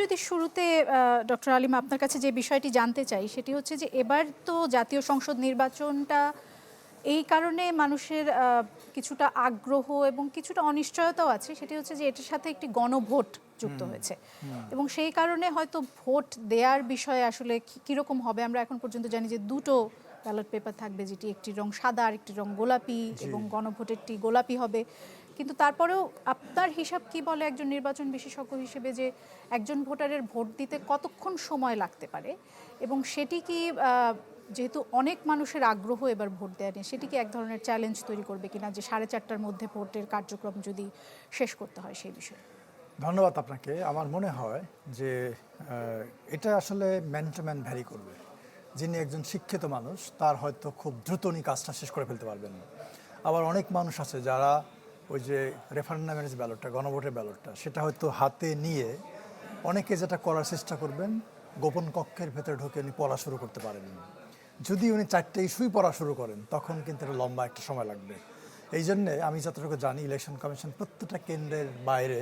যদি শুরুতে ডক্টর আলিম আপনার কাছে যে বিষয়টি জানতে চাই সেটি হচ্ছে যে এবার তো জাতীয় সংসদ নির্বাচনটা এই কারণে মানুষের কিছুটা আগ্রহ এবং কিছুটা অনিশ্চয়তাও আছে, সেটি হচ্ছে যে এটার সাথে একটি গণভোট যুক্ত হয়েছে এবং সেই কারণে হয়তো ভোট দেওয়ার বিষয়ে আসলে কীরকম হবে। আমরা এখন পর্যন্ত জানি যে দুটো ব্যালট পেপার থাকবে, যেটি একটি রং সাদা আর একটি রং গোলাপি, এবং গণভোটেরটি গোলাপি হবে। কিন্তু তারপরেও আপনার হিসাব কি বলে একজন নির্বাচন বিশেষজ্ঞ হিসেবে যে একজন ভোটারের ভোট দিতে কতক্ষণ সময় লাগতে পারে, এবং সেটি কি যেহেতু অনেক মানুষের আগ্রহ এবার ভোট দেওয়া নিয়ে, সেটি কি এক ধরনের চ্যালেঞ্জ তৈরি করবে কিনা যে 4:30টার মধ্যে ভোটের কার্যক্রম যদি শেষ করতে হয় সেই বিষয়ে? ধন্যবাদ আপনাকে। আমার মনে হয় যে এটা আসলে ম্যান টু ম্যান ভ্যারি করবে। যিনি একজন শিক্ষিত মানুষ তার হয়তো খুব দ্রুত উনি কাজটা শেষ করে ফেলতে পারবেন না। আবার অনেক মানুষ আছে যারা ওই যে রেফারেন্ডামের যে ব্যালটটা, গণভোটের ব্যালটটা, সেটা হয়তো হাতে নিয়ে অনেকে যেটা করার চেষ্টা করবেন, গোপন কক্ষের ভেতরে ঢুকে উনি পড়া শুরু করতে পারেন। যদি উনি 4টে ইস্যুই পড়া শুরু করেন তখন কিন্তু এটা লম্বা একটা সময় লাগবে। এই জন্যে আমি যতটুকু জানি ইলেকশন কমিশন প্রত্যেকটা কেন্দ্রের বাইরে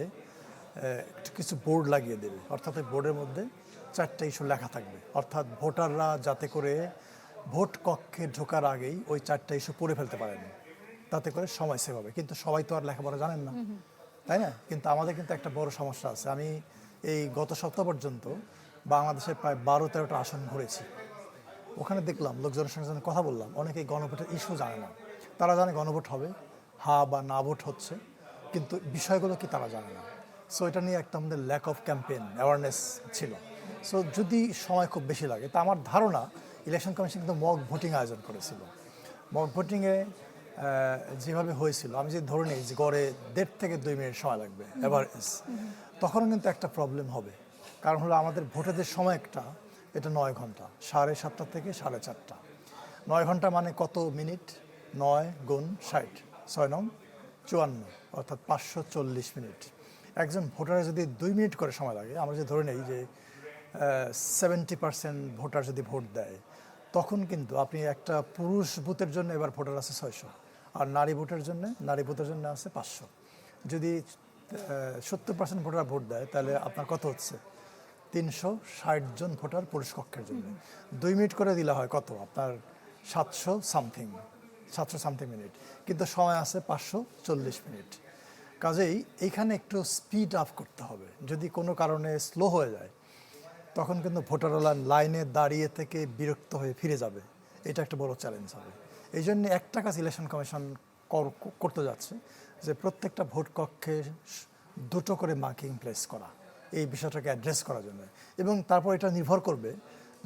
কিছু বোর্ড লাগিয়ে দেবে, অর্থাৎ ওই বোর্ডের মধ্যে 4টে ইস্যু লেখা থাকবে, অর্থাৎ ভোটাররা যাতে করে ভোট কক্ষে ঢোকার আগেই ওই 4টে ইস্যু পড়ে ফেলতে পারেন, তাতে করে সময় সেভ হবে। কিন্তু সবাই তো আর লেখাপড়া জানেন না, তাই না? কিন্তু আমাদের কিন্তু একটা বড় সমস্যা আছে। আমি এই গত সপ্তাহ পর্যন্ত বাংলাদেশের প্রায় 12-13টা আসন ঘুরেছি। ওখানে দেখলাম, লোকজনের সঙ্গে কথা বললাম, অনেকেই গণভোটের ইস্যু জানে না। তারা জানে গণভোট হবে, হা বা না ভোট হচ্ছে, কিন্তু বিষয়গুলো কি তারা জানে না। সো এটা নিয়ে একটা আমাদের ল্যাক অফ ক্যাম্পেইন অ্যাওয়ারনেস ছিল। সো যদি সময় খুব বেশি লাগে, তা আমার ধারণা ইলেকশন কমিশন কিন্তু মক ভোটিং আয়োজন করেছিল। মক ভোটিংয়ে যেভাবে হয়েছিল, আমি যদি ধরে নিই যে গড়ে 1.5 থেকে 2 মিনিট সময় লাগবে এভারেজ, তখনও কিন্তু একটা প্রবলেম হবে। কারণ হলো আমাদের ভোটের সময়টা এটা 9 ঘন্টা, 7:30 থেকে 4:30। 9 ঘন্টা মানে কত মিনিট? 9 গুণ 60, 6 নং 54, অর্থাৎ 540 মিনিট। একজন ভোটারের যদি 2 মিনিট করে সময় লাগে, আমরা যদি ধরে নেই যে 70% ভোটার যদি ভোট দেয়, তখন কিন্তু আপনি একটা পুরুষ বুথের জন্য এবার ভোটার আছে 600, আর নারী ভোটের জন্য আছে 500। যদি 70% ভোটার ভোট দেয়, তাহলে আপনার কত হচ্ছে? 360 জন ভোটার পুরুষ কক্ষের জন্য। 2 মিনিট করে দিলে হয় কত আপনার? 700 সামথিং মিনিট, কিন্তু সময় আছে 540 মিনিট। কাজেই এইখানে একটু স্পিড আপ করতে হবে। যদি কোনো কারণে স্লো হয়ে যায়, তখন কিন্তু ভোটাররা লাইনে দাঁড়িয়ে থেকে বিরক্ত হয়ে ফিরে যাবে। এটা একটা বড় চ্যালেঞ্জ হবে। এই জন্য একটা কাজ ইলেকশন কমিশন করতে যাচ্ছে, যে প্রত্যেকটা ভোট কক্ষে 2টো করে মার্কিং প্লেস করা, এই বিষয়টাকে অ্যাড্রেস করার জন্য। এবং তারপর এটা নির্ভর করবে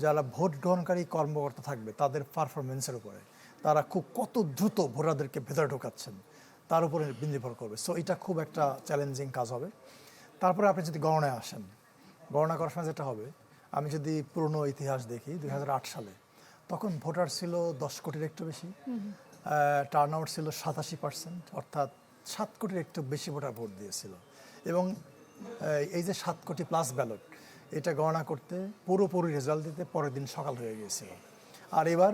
যারা ভোট গ্রহণকারী কর্মকর্তা থাকবে তাদের পারফরমেন্সের উপরে, তারা খুব কত দ্রুত ভোটারদেরকে ভেতরে ঢোকাচ্ছেন তার উপরে নির্ভর করবে। সো এটা খুব একটা চ্যালেঞ্জিং কাজ হবে। তারপরে আপনি যদি গণনায় আসেন, গণনা করার সময় যেটা হবে, আমি যদি পুরনো ইতিহাস দেখি, 2008 সালে তখন ভোটার ছিল 10 কোটির একটু বেশি, টার্ন আউট ছিল 87%, অর্থাৎ 7 কোটির একটু বেশি ভোটার ভোট দিয়েছিল। এবং এই যে 7 কোটি প্লাস ব্যালট, এটা গণনা করতে পুরোপুরি রেজাল্ট দিতে পরের দিন সকাল হয়ে গিয়েছিল। আর এবার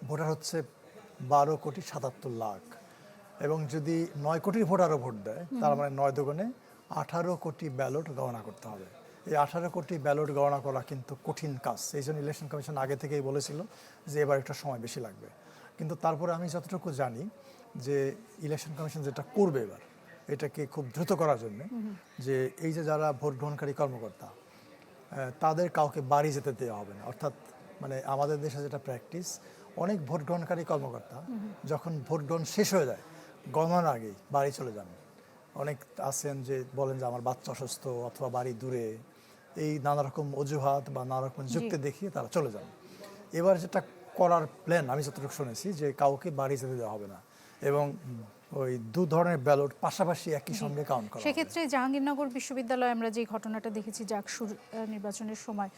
ভোটার হচ্ছে 12,77,00,000, এবং যদি 9 কোটির ভোটারও ভোট দেয়, তার মানে 9 দুগুণে 18 কোটি ব্যালট গণনা করতে হবে। এই 18 কোটি ব্যালট গণনা করা কিন্তু কঠিন কাজ। এই জন্য ইলেকশন কমিশন আগে থেকেই বলেছিল যে এবার একটা সময় বেশি লাগবে। কিন্তু তারপরে আমি যতটুকু জানি যে ইলেকশন কমিশন যেটা করবে এবার, এটাকে খুব দ্রুত করার জন্য, যে এই যে যারা ভোট গ্রহণকারী কর্মকর্তা, তাদের কাউকে বাড়ি যেতে দেওয়া হবে না। অর্থাৎ মানে আমাদের দেশে যেটা প্র্যাকটিস, অনেক ভোট গ্রহণকারী কর্মকর্তা যখন ভোট গ্রহণ শেষ হয়ে যায়, গণনার আগেই বাড়ি চলে যান। অনেক আছেন যে বলেন যে আমার বাচ্চা অসুস্থ অথবা বাড়ি দূরে, এই নানা রকম অজুহাত বা নানা রকম যুক্তি দেখিয়ে তারা চলে যান। এবার যেটা করার প্ল্যান আমি যতটুকু শুনেছি, যে কাউকে বাড়ি যেতে দেওয়া হবে না, এবং ওই 2 ধরনের ব্যালট পাশাপাশি একই সঙ্গে কাউন্ট করা হবে। সেক্ষেত্রে জাহাঙ্গীরনগর বিশ্ববিদ্যালয়ে আমরা যে ঘটনাটা দেখেছি জাকসুর নির্বাচনের সময়,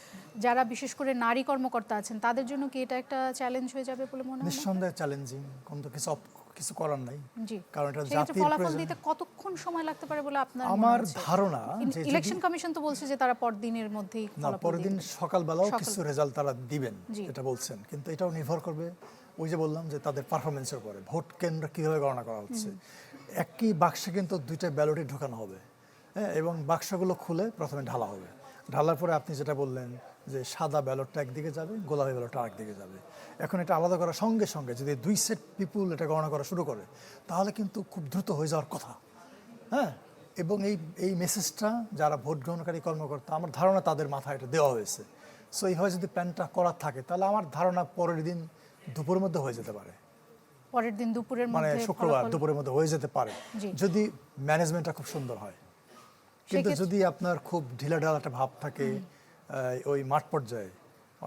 যারা বিশেষ করে নারী কর্মকর্তা আছেন তাদের জন্য কি এটা একটা চ্যালেঞ্জ হয়ে যাবে বলে মনে হয়? নিঃসন্দেহে চ্যালেঞ্জিং, কিন্তু কিছু করার নাই। জি, কারণ এটা জাতির ফলাফল দিতে কতক্ষণ সময় লাগতে পারে বলে আপনার মনে আমার হচ্ছে? ধারণা যে ইলেকশন কমিশন তো বলছে যে তারা পরদিনের মধ্যেই পরের দিন সকালবেলাও কিছু রেজাল্ট তারা দিবেন, এটা বলছেন। কিন্তু এটাও নির্ভর করবে ওই যে বললাম যে তাদের পারফরমেন্সের উপরে, ভোট কেন্দ্র কীভাবে গণনা করা হচ্ছে। একই বাক্সে কিন্তু 2টা ব্যালটে ঢোকানো হবে, হ্যাঁ, এবং বাক্সগুলো খুলে প্রথমে ঢালা হবে। ঢালার পরে আপনি যেটা বললেন যে সাদা ব্যালটটা একদিকে যাবে, গোলাপি ব্যালটটা আরেকদিকে যাবে। এখন এটা আলাদা করার সঙ্গে সঙ্গে যদি 2 সেট পিপুল এটা গণনা করা শুরু করে, তাহলে কিন্তু খুব দ্রুত হয়ে যাওয়ার কথা। হ্যাঁ, এবং এই মেসেজটা যারা ভোট গ্রহণকারী কর্মকর্তা, আমার ধারণা তাদের মাথায় এটা দেওয়া হয়েছে। সো এইভাবে যদি প্ল্যানটা করা থাকে, তাহলে আমার ধারণা পরের দিন দুপুরের মধ্যে হয়ে যেতে পারে, পরের দিন দুপুরের মানে মধ্যে শুক্রবার ফলাফল- দুপুরের মধ্যে হয়ে যেতে পারে, জি। যদি ম্যানেজমেন্টটা খুব সুন্দর হয়। কিন্তু সেক্ষেত্রে- যদি আপনার খুব ঢিলাঢালা একটা ভাব থাকে ওই মাঠ পর্যায়ে,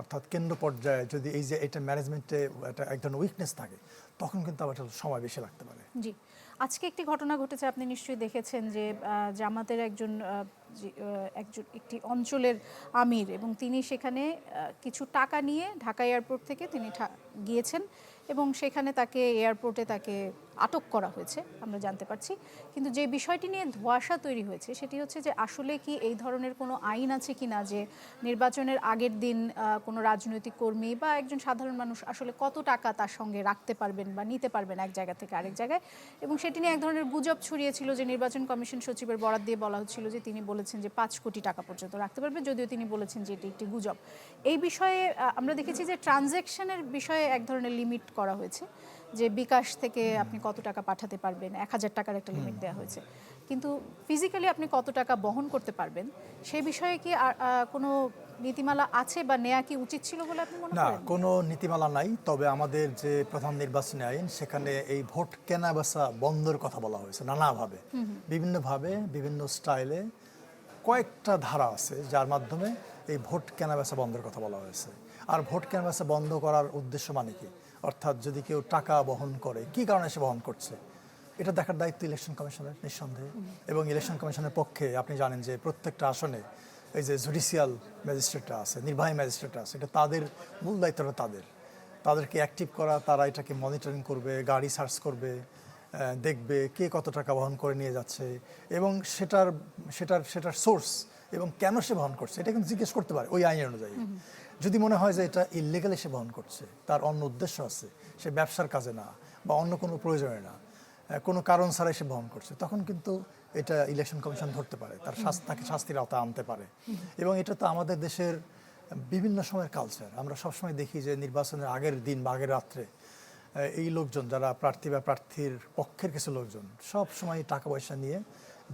অর্থাৎ কেন্দ্র পর্যায়ে, যদি এই যে এটা ম্যানেজমেন্টে একটা এক ধরনের উইকনেস থাকে, তখন কিন্তু আবার একটু সময় বেশি লাগতে পারে। জি, আজকে একটি ঘটনা ঘটেছে, আপনি নিশ্চয়ই দেখেছেন যে জামাতের একজন একটি অঞ্চলের আমির, এবং তিনি সেখানে কিছু টাকা নিয়ে ঢাকা এয়ারপোর্ট থেকে তিনি গিয়েছেন এবং সেখানে এয়ারপোর্টে তাকে আটক করা হয়েছে আমরা জানতে পারছি। কিন্তু যে বিষয়টি নিয়ে ধোঁয়াশা তৈরি হয়েছে সেটি হচ্ছে যে আসলে কি এই ধরনের কোনো আইন আছে কিনা, যে নির্বাচনের আগের দিন কোনো রাজনৈতিক কর্মী বা একজন সাধারণ মানুষ আসলে কত টাকা তার সঙ্গে রাখতে পারবেন বা নিতে পারবেন এক জায়গা থেকে আরেক জায়গায়। এবং সেটি নিয়ে এক ধরনের গুজব ছড়িয়েছিল যে নির্বাচন কমিশন সচিবের বরাত দিয়ে বলা হচ্ছিল যে তিনি বলেছেন যে 5 কোটি টাকা পর্যন্ত রাখতে পারবে, যদিও তিনি বলেছেন যে এটি একটি গুজব। এই বিষয়ে আমরা দেখেছি যে ট্রানজ্যাকশনের বিষয়ে এক ধরনের লিমিট করা হয়েছে, যে বিকাশ থেকে আপনি কত টাকা পাঠাতে পারবেন, 1000 টাকার একটা লিমিট দেওয়া হয়েছে। কিন্তু ফিজিক্যালি আপনি কত টাকা বহন করতে পারবেন সেই বিষয়ে কি কোনো নীতিমালা আছে বা নেওয়া কি উচিত ছিল বলে আপনি মনে না, করেন? কোনো নীতিমালা নাই। তবে আমাদের যে প্রধান নির্বাচনী আইন, সেখানে এই ভোট কেনা বেচা বন্ধের কথা বলা হয়েছে নানাভাবে, বিভিন্নভাবে, বিভিন্ন স্টাইলে কয়েকটা ধারা আছে যার মাধ্যমে এই ভোট কেনা বেচা বন্ধের কথা বলা হয়েছে। আর ভোট কেনা বেচা বন্ধ করার উদ্দেশ্য মানে কি, অর্থাৎ যদি কেউ টাকা বহন করে, কি কারণে সে বহন করছে, এটা দেখার দায়িত্ব ইলেকশন কমিশনের নিঃসন্দেহে। এবং ইলেকশন কমিশনের পক্ষে আপনি জানেন যে প্রত্যেকটা আসনে এই যে জুডিশিয়াল ম্যাজিস্ট্রেটরা আছে, নির্বাহী ম্যাজিস্ট্রেটরা আছে, এটা তাদের মূল দায়িত্বটা তাদেরকে অ্যাক্টিভ করা, তারা এটাকে মনিটরিং করবে, গাড়ি সার্চ করবে, দেখবে কে কত টাকা বহন করে নিয়ে যাচ্ছে, এবং সেটার সেটার সেটার সোর্স এবং কেন সে বহন করছে এটা কিন্তু জিজ্ঞেস করতে পারে ওই আইন অনুযায়ী। যদি মনে হয় যে এটা ইললিগালি সে বহন করছে, তার অন্য উদ্দেশ্য আছে, সে ব্যবসার কাজে না বা অন্য কোনো প্রয়োজনে না, কোনো কারণ ছাড়াই সে বহন করছে, তখন কিন্তু এটা ইলেকশন কমিশন ধরতে পারে, তাকে শাস্তির আওতায় আনতে পারে। এবং এটা তো আমাদের দেশের বিভিন্ন সময়ের কালচার। আমরা সবসময় দেখি যে নির্বাচনের আগের দিন বা আগের রাত্রে এই লোকজন যারা প্রার্থী বা প্রার্থীর পক্ষের কিছু লোকজন সব সময় টাকা পয়সা নিয়ে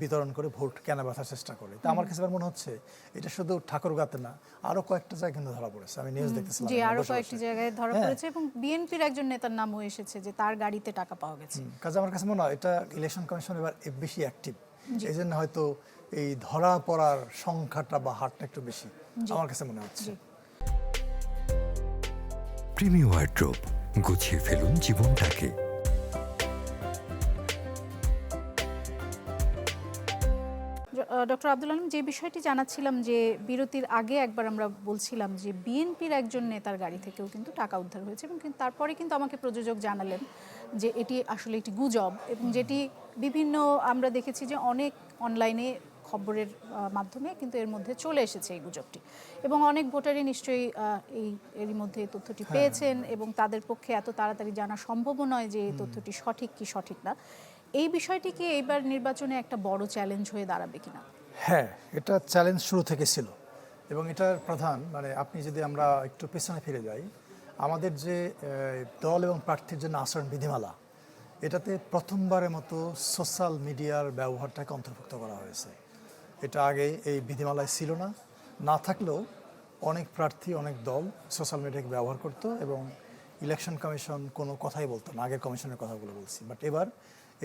বিতরণ করে ভোট কেনা বেচার চেষ্টা করে। তা আমার কাছে এবার মনে হচ্ছে এটা শুধু ঠাকুরগাঁতে না, আরো কয়েকটা জায়গায় কিন্তু ধরা পড়েছে, আমি নিউজ দেখতেছিলাম। জি, আরো কয়েকটি জায়গায় ধরা পড়েছে এবং বিএনপির একজন নেতার নামও এসেছে যে তার গাড়িতে টাকা পাওয়া গেছে। কাজে আমার কাছে মনে হয় এটা ইলেকশন কমিশন এবার বেশি অ্যাক্টিভ, এই জন্য হয়তো এই ধরা পড়ার সংখ্যাটা বা হারটা একটু বেশি আমার কাছে মনে হচ্ছে। প্রিমি ওয়ার্ড্রোব, গুছিয়ে ফেলুন জীবনটাকে। ডক্টর আব্দুল আলীম, যে বিষয়টি জানাচ্ছিলাম যে বিরতির আগে একবার আমরা বলছিলাম যে বিএনপির একজন নেতার গাড়ি থেকেও কিন্তু টাকা উদ্ধার হয়েছে, এবং তারপরে কিন্তু আমাকে প্রযোজক জানালেন যে এটি আসলে একটি গুজব, এবং যেটি বিভিন্ন আমরা দেখেছি যে অনেক অনলাইনে খবরের মাধ্যমে কিন্তু এর মধ্যে চলে এসেছে এই গুজবটি, এবং অনেক ভোটারই নিশ্চয়ই এরই মধ্যে এই তথ্যটি পেয়েছেন, এবং তাদের পক্ষে এত তাড়াতাড়ি জানা সম্ভবও নয় যে এই তথ্যটি সঠিক কি সঠিক না। এই বিষয়টি কি এইবার নির্বাচনে একটা বড় চ্যালেঞ্জ হয়ে দাঁড়াবে কিনা? হ্যাঁ, এটা চ্যালেঞ্জ শুরু থেকে ছিল, এবং এটার প্রধান আপনি যদি আমরা একটু পেছনে ফিরে যাই, আমাদের যে দল এবং প্রার্থীর জন্য আচরণ বিধিমালা, এটাতে প্রথমবারের মতো সোশ্যাল মিডিয়ার ব্যবহারটাকে অন্তর্ভুক্ত করা হয়েছে। এটা আগে এই বিধিমালায় ছিল না, না থাকলেও অনেক প্রার্থী অনেক দল সোশ্যাল মিডিয়াকে ব্যবহার করতো এবং ইলেকশন কমিশন কোনো কথাই বলতো না, আগের কমিশনের কথাগুলো বলছি, বাট এবার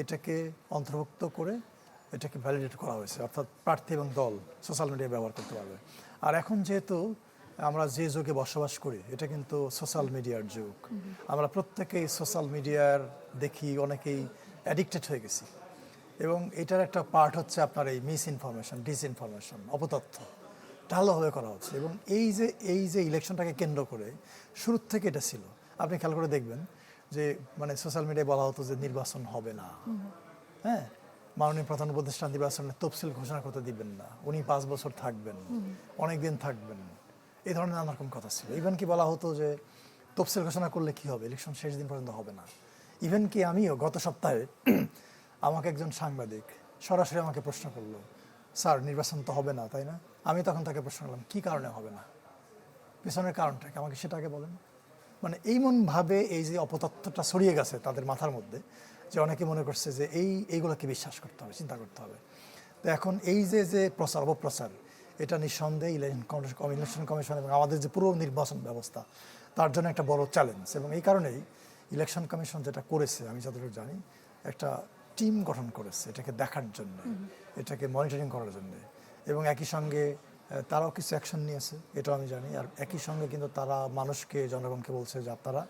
এটাকে অন্তর্ভুক্ত করে এটাকে ভ্যালিডেট করা হয়েছে, অর্থাৎ প্রার্থী এবং দল সোশ্যাল মিডিয়া ব্যবহার করতে পারবে। আর এখন যেহেতু আমরা যে যুগে বসবাস করি, এটা কিন্তু সোশ্যাল মিডিয়ার যুগ, আমরা প্রত্যেকেই সোশ্যাল মিডিয়ার দেখি, অনেকেই অ্যাডিক্টেড হয়ে গেছি, এবং এটার একটা পার্ট হচ্ছে আপনার এই মিস ইনফরমেশন, ডিসইনফরমেশন, অপতথ্য ঢালাভাবে করা হচ্ছে। এবং এই যে ইলেকশনটাকে কেন্দ্র করে শুরুর থেকে এটা ছিল, আপনি খেয়াল করে দেখবেন যে সোশ্যাল মিডিয়ায় বলা হতো যে নির্বাচন হবে না, হ্যাঁ, মাননীয় প্রধান উপদেষ্টা নির্বাচনের তফসিল ঘোষণা করতে দিবেন না, উনি 5 বছর থাকবেন, অনেক দিন থাকবেন, এই ধরনের নানা রকম কথা ছিল। ইভেন কি বলা হতো যে তফসিল ঘোষণা করলে কি হবে, ইলেকশন শেষ দিন পর্যন্ত হবে না। ইভেন কি আমিও গত সপ্তাহে আমাকে একজন সাংবাদিক সরাসরি আমাকে প্রশ্ন করলো স্যার নির্বাচন তো হবে না, তাই না? আমি তখন তাকে প্রশ্ন করলাম, কী কারণে হবে না, পেছনের কারণটা কি, আমাকে সেটা আগে বলেন। মানে এইমনভাবে এই যে অপতথ্যটা ছড়িয়ে গেছে তাদের মাথার মধ্যে, যে অনেকে মনে করছে যে এইগুলোকে বিশ্বাস করতে হবে, চিন্তা করতে হবে। তো এখন এই যে প্রচার অপপ্রচার, এটা নিঃসন্দেহে ইলেকশন কমিশন এবং আমাদের যে পুরো নির্বাচন ব্যবস্থা তার জন্য একটা বড় চ্যালেঞ্জ। এবং এই কারণেই ইলেকশন কমিশন যেটা করেছে, আমি যতটুকু জানি, একটা টিম গঠন করেছে এটাকে দেখার জন্য, এটাকে মনিটরিং করার জন্য। এবং একই সঙ্গে তারাও কিছু অ্যাকশন নিয়েছে, এটাও আমি জানি। আর একই সঙ্গে কিন্তু তারা মানুষকে, জনগণকে বলছে যে আপনারা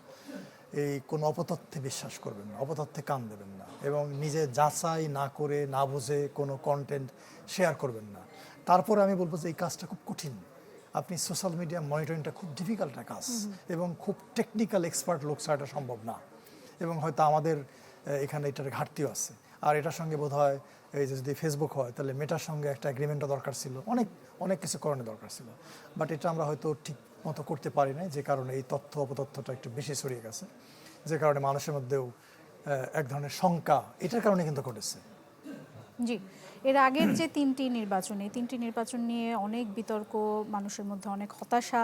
এই কোনো অপতথ্যে বিশ্বাস করবেন না, অপতথ্যে কান দেবেন না, এবং নিজে যাচাই না করে, না বুঝে কোনো কন্টেন্ট শেয়ার করবেন না। তারপরে আমি বলবো যে এই কাজটা খুব কঠিন। আপনি সোশ্যাল মিডিয়া মনিটরিংটা খুব ডিফিকাল্ট একটা কাজ, এবং খুব টেকনিক্যাল এক্সপার্ট লোক ছাড়া এটা সম্ভব না। এবং হয়তো আমাদের এখানে এটার ঘাটতিও আছে। আর এটার সঙ্গে বোধ হয় এই যে যদি ফেসবুক হয় তাহলে মেটার সঙ্গে একটা এগ্রিমেন্টও দরকার ছিল, অনেক কিছু করণের দরকার ছিল। বাট এটা আমরা হয়তো ঠিক মতো করতে পারি না, যে কারণে এই তথ্য অপতথ্যটা একটু বেশি ছড়িয়ে গেছে, যে কারণে মানুষের মধ্যেও এক ধরনের শঙ্কা এটার কারণে কিন্তু ঘটেছে। জি, এর আগের যে তিনটি নির্বাচন নিয়ে অনেক বিতর্ক, মানুষের মধ্যে অনেক হতাশা,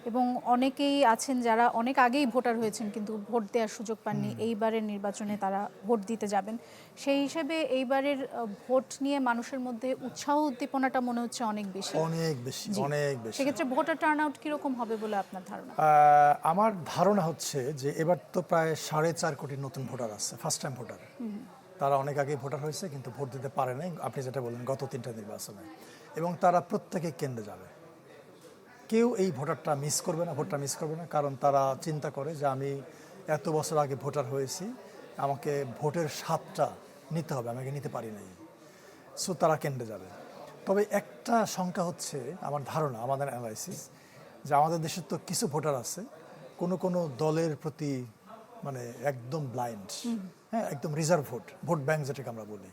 এবং অনেকেই আছেন যারা অনেক আগেই ভোটার হয়েছেন কিন্তু ভোট দেওয়ার সুযোগ পাননি, এইবারের নির্বাচনে তারা ভোট দিতে যাবেন। সেই হিসেবে এইবারের ভোট নিয়ে মানুষের মধ্যে উৎসাহ উদ্দীপনাটা মনে হচ্ছে অনেক বেশি। সেক্ষেত্রে ভোটার টার্ন আউট কীরকম হবে বলে আপনার ধারণা? আমার ধারণা হচ্ছে যে এবার তো প্রায় 4.5 কোটি নতুন ভোটার আছে, ফার্স্ট টাইম ভোটার। তারা অনেক আগে ভোটার হয়েছে কিন্তু ভোট দিতে পারে নাই, আপনি যেটা বললেন গত 3টা নির্বাচনে। এবং তারা প্রত্যেকে কেন্দ্রে যাবে, কেউ এই ভোটটা মিস করবে না, কারণ তারা চিন্তা করে যে আমি এত বছর আগে ভোটার হয়েছি, আমাকে ভোটের স্বাদটা নিতে হবে, আমাকে নিতে পারি নাই। সো তারা কেন্দ্রে যাবে। তবে একটা শঙ্কা হচ্ছে, আমার ধারণা, আমাদের অ্যানালাইসিস, যে আমাদের দেশে তো কিছু ভোটার আছে কোনো দলের প্রতি মানে একদম ব্লাইন্ড, হ্যাঁ, একদম রিজার্ভ ভোট ব্যাংক যেটাকে আমরা বলি।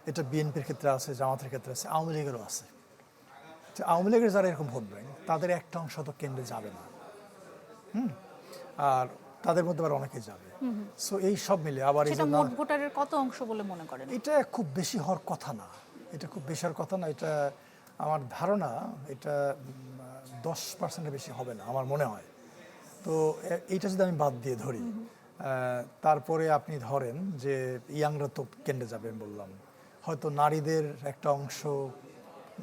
এটা বিএনপির ক্ষেত্রে আছে, জামাতের ক্ষেত্রে আছে, আওয়ামী লীগেরও আছে। আওয়ামী লীগের যারা এরকম ভোট ব্যাংক, তাদের একটা অংশ তো কেন্দ্রে যাবে না, আর তাদের মধ্যে আবার অনেকে যাবে। সো এই সব মিলে আবার মোট ভোটারের কত অংশ বলে মনে করেন? এটা খুব বেশি হওয়ার কথা না, এটা আমার ধারণা, এটা 10%-এর বেশি হবে না আমার মনে হয়। তো এইটা যদি আমি বাদ দিয়ে ধরি, তারপরে আপনি ধরেন যে ইয়াংরা তো কেন্দ্রে যাবেন বললাম, হয়তো নারীদের একটা অংশ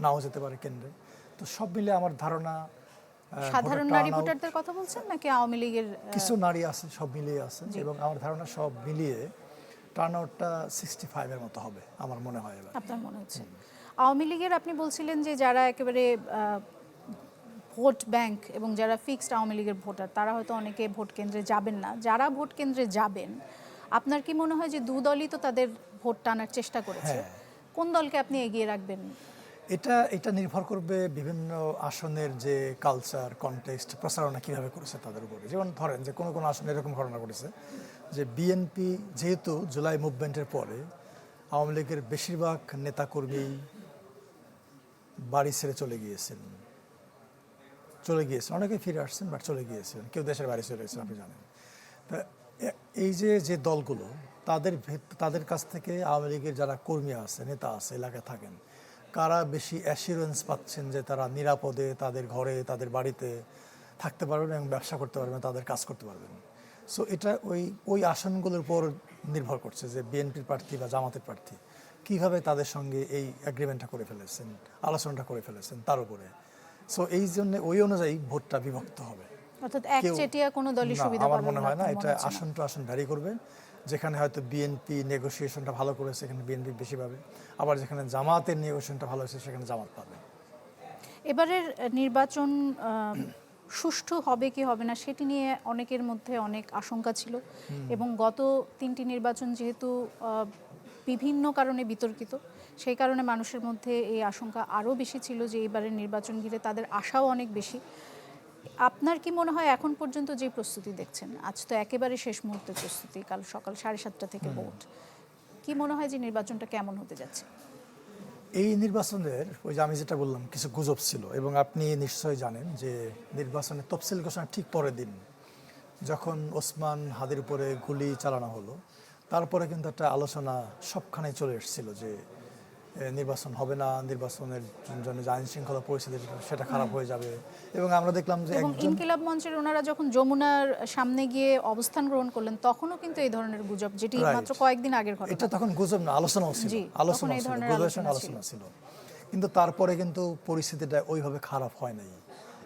নাও যেতে পারে কেন্দ্রে। তো সব মিলে আমার ধারণা, সাধারণ নারী ভোটারদের কথা বলছেন নাকি আওয়ামী লীগের? কিছু নারী আছে, সব মিলিয়ে আছে, এবং আমার ধারণা সব মিলিয়ে টার্ন আউটটা 65-এর মতো হবে আমার মনে হয়। আপনার মনে হচ্ছে আওয়ামী লীগের, আপনি বলছিলেন যে যারা একেবারে ভোট ব্যাংক এবং যারা ফিক্সড আওয়ামী লীগের ভোটার, তারা হয়তো অনেকে ভোট কেন্দ্রে যাবেন না। যারা ভোট কেন্দ্রে যাবেন, আপনার কি মনে হয় যে দলই তো তাদের ভোট টানার চেষ্টা করেছে, কোন দলকে আপনি এগিয়ে রাখবেন? এটা নির্ভর করবে বিভিন্ন আসনের যে কালচার, কনটেক্সট, প্রচারণা কীভাবে করেছে তাদের উপরে। যেমন ধরেন যে কোনো আসনে এরকম ঘটনা ঘটেছে যে বিএনপি যেহেতু জুলাই মুভমেন্টের পরে আওয়ামী লীগের বেশিরভাগ নেতাকর্মী বাড়ি ছেড়ে চলে গিয়েছেন, অনেকে ফিরে আসছেন, বাট চলে গিয়েছেন, কেউ দেশের বাইরে চলে গেছেন, আপনি জানেন। তা এই যে দলগুলো, তাদের কাছ থেকে আওয়ামী লীগের যারা কর্মী আছে, নেতা আছে, এলাকায় থাকেন, কারা বেশি অ্যাসিওরেন্স পাচ্ছেন যে তারা নিরাপদে তাদের ঘরে, তাদের বাড়িতে থাকতে পারবেন এবং ব্যবসা করতে পারবেন, তাদের কাজ করতে পারবেন। সো এটা ওই আসনগুলোর উপর নির্ভর করছে যে বিএনপির প্রার্থী বা জামাতের প্রার্থী কীভাবে তাদের সঙ্গে এই অ্যাগ্রিমেন্টটা করে ফেলেছেন, আলোচনাটা করে ফেলেছেন তার উপরে। সো এই জন্য ওই অনুযায়ী ভোটটা বিভক্ত হবে। অর্থাৎ একচেটিয়া কোনো দলই সুবিধা পাবে না, আমার মনে হয় না। এটা আসন টু আসন ভ্যারি করবে। যেখানে হয়তো বিএনপি নেগোসিয়েশনটা ভালো করেছে সেখানে বিএনপি বেশি পাবে, আবার যেখানে জামাতের নেগোসিয়েশনটা ভালো হয়েছে সেখানে জামাত পাবে। এবারের নির্বাচন সুষ্ঠু হবে কি হবে না সেটি নিয়ে অনেকের মধ্যে অনেক আশঙ্কা ছিল, এবং গত 3টি নির্বাচন যেহেতু বিভিন্ন কারণে বিতর্কিত, সেই কারণে মানুষের মধ্যে এই আশঙ্কা আরও বেশি ছিল যে এবারের নির্বাচন ঘিরে তাদের আশাও অনেক বেশি। আপনার কি মনে হয় এখন পর্যন্ত যে প্রস্তুতি দেখছেন, আজ তো একেবারে শেষ মুহূর্তের প্রস্তুতি, কাল সকাল 7:30 থেকে ভোট, কি মনে হয় যে নির্বাচনটা কেমন হতে যাচ্ছে? এই নির্বাচনের ওই যে আমি যেটা বললাম কিছু গুজব ছিল, এবং আপনি নিশ্চয়ই জানেন যে নির্বাচনের তফসিল ঘোষণার ঠিক পরের দিন যখন ওসমান হাদির উপরে গুলি চালানো হলো, তারপরে কিন্তু একটা আলোচনা সবখানে চলে এসেছিল যে নির্বাচন হবে না, নির্বাচনের জন্য যে আইন শৃঙ্খলা পরিস্থিতি সেটা খারাপ হয়ে যাবে। এবং আমরা দেখলাম যে এবং ইনকিলাব মঞ্চের ওনারা যখন যমুনার সামনে গিয়ে অবস্থান গ্রহণ করলেন তখনও কিন্তু এই ধরনের গুজব, যেটি Right. মাত্র কয়েকদিন আগের ঘটনা। এটা তখন গুজব না, আলোচনাও ছিল, জি, আলোচনা তখন এই ছিল, ধরনের গুজবের সঙ্গে আলোচনা আলোচনা ছিল। কিন্তু তারপরে কিন্তু পরিস্থিতিটা ওইভাবে খারাপ হয় নাই।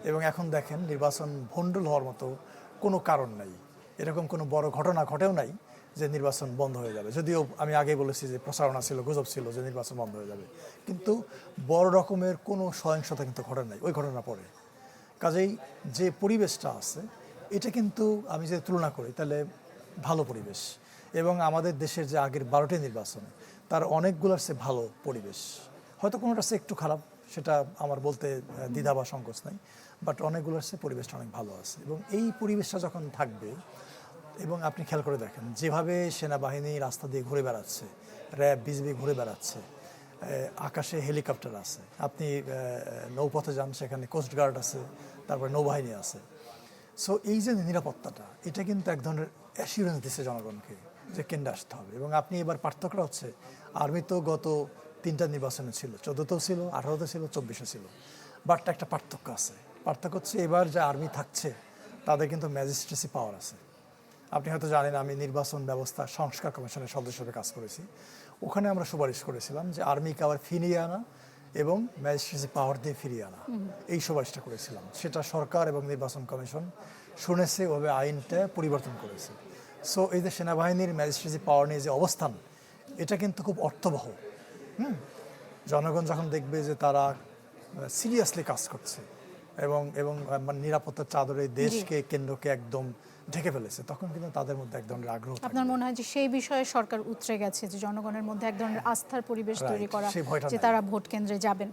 এবং এখন দেখেন নির্বাচন ভণ্ডুল হওয়ার মতো কোনো কারণ নাই, এরকম কোনো বড় ঘটনা ঘটেও নাই যে নির্বাচন বন্ধ হয়ে যাবে। যদিও আমি আগেই বলেছি যে প্রচারণা ছিল, গুজব ছিল যে নির্বাচন বন্ধ হয়ে যাবে, কিন্তু বড় রকমের কোনো সহিংসতা কিন্তু ঘটে নাই ওই ঘটনার পরে। কাজেই যে পরিবেশটা আছে এটা কিন্তু আমি যদি তুলনা করি তাহলে ভালো পরিবেশ। এবং আমাদের দেশের যে আগের 12টি নির্বাচন তার অনেকগুলোর চেয়ে ভালো পরিবেশ, হয়তো কোনোটার চেয়ে একটু খারাপ, সেটা আমার বলতে দ্বিধা বা সংকোচ নাই, বাট অনেকগুলোর চেয়ে পরিবেশটা অনেক ভালো আছে। এবং এই পরিবেশটা যখন থাকবে, এবং আপনি খেয়াল করে দেখেন যেভাবে সেনাবাহিনী রাস্তা দিয়ে ঘুরে বেড়াচ্ছে, র্যাব বিজিবি ঘুরে বেড়াচ্ছে, আকাশে হেলিকপ্টার আছে, আপনি নৌপথে যান সেখানে কোস্টগার্ড আছে, তারপরে নৌবাহিনী আছে। সো এই যে নিরাপত্তাটা, এটা কিন্তু এক ধরনের অ্যাসিউরেন্স দিচ্ছে জনগণকে যে কেন্দ্রে আসতে হবে। এবং আপনি এবার পার্থক্যটা হচ্ছে, আর্মি তো গত 3টা নির্বাচনে ছিল, 14তেও ছিল, 18তে ছিল, 24-এ ছিল, বাট একটা পার্থক্য আছে। পার্থক্য হচ্ছে এবার যে আর্মি থাকছে তাদের কিন্তু ম্যাজিস্ট্রেসি পাওয়ার আছে। আপনি হয়তো জানেন আমি নির্বাচন ব্যবস্থা সংস্কার কমিশনের সদস্য হিসেবে কাজ করেছি। ওখানে আমরা সুপারিশ করেছিলাম যে আর্মিকে আবার ফিরিয়ে আনা এবং ম্যাজিস্ট্রেসি পাওয়ার দিয়ে ফিরিয়ে আনা, এই সুপারিশটা করেছিলাম। সেটা সরকার এবং নির্বাচন কমিশন শুনেছে, ওভাবে আইনটা পরিবর্তন করেছে। সো এই যে সেনাবাহিনীর ম্যাজিস্ট্রেসি পাওয়ার নিয়ে যে অবস্থান, এটা কিন্তু খুব অর্থবহ। জনগণ যখন দেখবে যে তারা সিরিয়াসলি কাজ করছে এবং এবং নিরাপত্তার চাদরে দেশকে কেন্দ্রকে একদম ঢেকে ফেলেছে, তখন কিন্তু তাদের মধ্যে এক ধরনের আগ্রহ থাকবে। আপনার মনে হয় যে সেই বিষয়ে সরকার উতরে গেছে, যে জনগণের মধ্যে এক ধরনের আস্থার পরিবেশ তৈরি করা, সেই ভয়টা যে নাই। তারা ভোট কেন্দ্রে যাবেন?